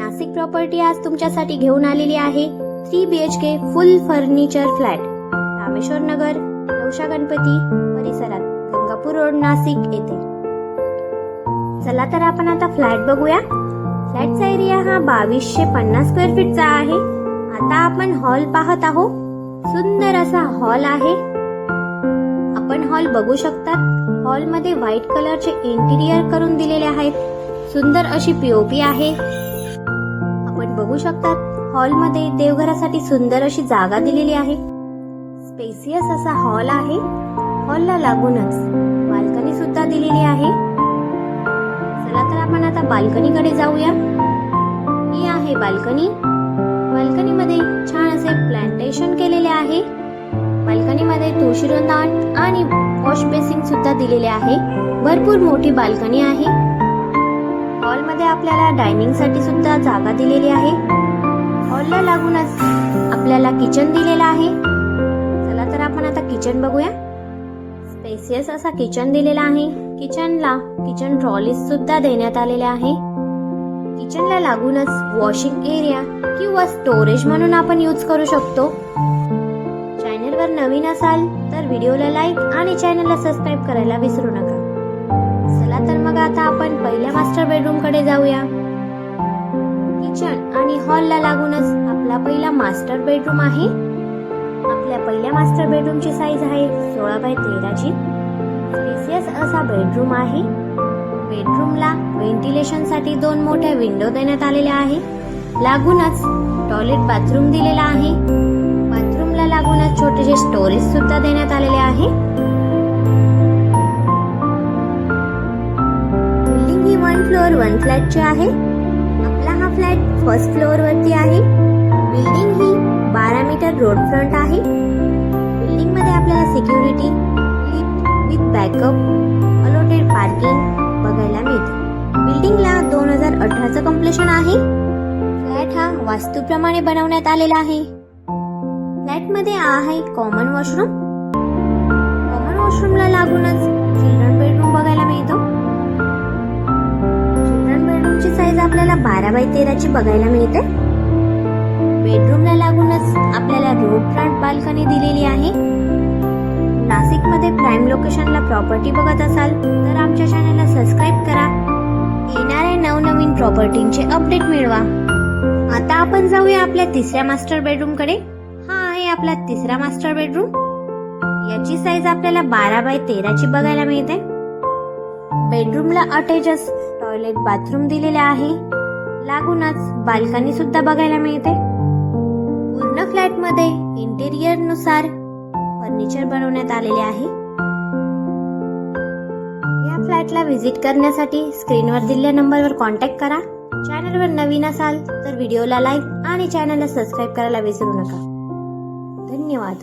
Nashik property आज तुमच्यासाठी घेऊन आलेली आहे 3 BHK full furniture flat Rameshwar Nagar Navsha Ganpati परिसरात गंगापूर रोड नाशिक येथे। चला तर आपण आता फ्लॅट बघूया। फ्लॅटचा एरिया हा 2250 स्क्वेअर फीटचा आहे। आता आपण हॉल पाहत आहोत। सुंदर असा हॉल आहे। आपण हॉल बघू शकतात। हॉल मध्ये व्हाईट कलरचे इंटिरियर करून दिलेले आहेत। सुंदर अशी पीओपी आहे। आपण बघू शकतात हॉल मध्ये देवघरासाठी सुंदर अशी जागा दिलेली आहे। स्पेसियस असा हॉल आहे। हॉलला लागूनच बाल्कनी सुद्धा दिलेली आहे। चला तर आपण आता बाल्कनी कडे जाऊया। ही आहे बाल्कनी। बाल्कनी मध्ये छान असे प्लांटेशन केलेले आहे। बाल्कनी मध्ये तुळशी वृंदावन आणि वॉश बेसिन सुद्धा दिलेले आहे। भरपूर मोठी बाल्कनी आहे। हॉल मध्ये आपल्याला डायनिंग साठी सुद्धा जागा दिलेली आहे। हॉलला लागूनच आपल्याला किचन दिलेला आहे। चला तर आपण आता किचन बघूया। स्पेसियस असा किचन दिलेला आहे। किचनला किचन ट्रॉलीज सुद्धा देण्यात आलेल्या आहे। किचनला लागूनच वॉशिंग एरिया किंवा स्टोरेज म्हणून आपण यूज करू शकतो। चॅनलवर नवीन असाल तर व्हिडिओला लाईक आणि चॅनलला सबस्क्राईब करायला विसरू नका। चला तर मग आता आपण पहिल्या मास्टर बेडरूम कडे जाऊया। किचन आणि हॉलला लागूनच आपला पहिला मास्टर बेडरूम आहे। आपल्या पहिल्या मास्टर बेडरूमची साईज आहे 16 बाय 13 ची। स्पेसियस असा बेडरूम आहे। बेडरूमला व्हेंटिलेशन साठी 2 मोठ्या विंडो देण्यात आलेल्या आहे। लागूनच टॉयलेट बाथरूम दिलेला आहे। बाथरूमला लागूनच छोटेसे स्टोरेज सुद्धा देण्यात आलेले आहे। बिल्डिंग ही 1 फ्लोअर 1 फ्लॅट ची आहे। आपला हा फ्लॅट फर्स्ट फ्लोअर वरती आहे। बिल्डिंग ही 12 मीटर रोड फ्रंट आहे। बिल्डिंग मध्ये आपल्याला security lift with backup allotted parking बघायला मिळते। बिल्डिंगला 2018 चं कंप्लीशन आहे। फ्लॅट हा वास्तूप्रमाणे बनवण्यात आलेला आहे। फ्लॅट मध्ये आहे कॉमन वॉशरूम। कॉमन वॉशरूमला लागूनच चिल्ड्रन बेडरूम बघायला मिळतो। चिल्ड्रन बेडरूमची साईज आपल्याला 12 बाय 13 ची बघायला मिळते। बेडरूमला लागूनच आपल्याला रोड फ्रंट बाल्कनी दिलेली आहे। नाशिक मध्ये प्राइम लोकेशनला प्रॉपर्टी बघत असाल तर आमच्या चॅनलला सबस्क्राईब करा। येणारे नवनवीन प्रॉपर्टींचे अपडेट मिळवा। आता आपण जाऊया आपल्या तिसऱ्या मास्टर बेडरूम कडे। हा आहे आपला तिसरा मास्टर बेडरूम। याची साईज आपल्याला 12 बाय 13 ची बघायला मिळते। बेडरूमला अटॅचच टॉयलेट बाथरूम दिलेले आहे। लागूनच बाल्कनी सुद्धा बघायला मिळते। पूर्ण फ्लॅट मध्ये इंटेरियर नुसार फर्निचर बनवण्यात आलेले आहे। या फ्लॅटला व्हिजिट करण्यासाठी स्क्रीनवर दिलेल्या नंबरवर कॉन्टॅक्ट करा। चॅनलवर नवीन असाल तर व्हिडिओला लाईक आणि चॅनलला सबस्क्राईब करायला विसरू नका। धन्यवाद।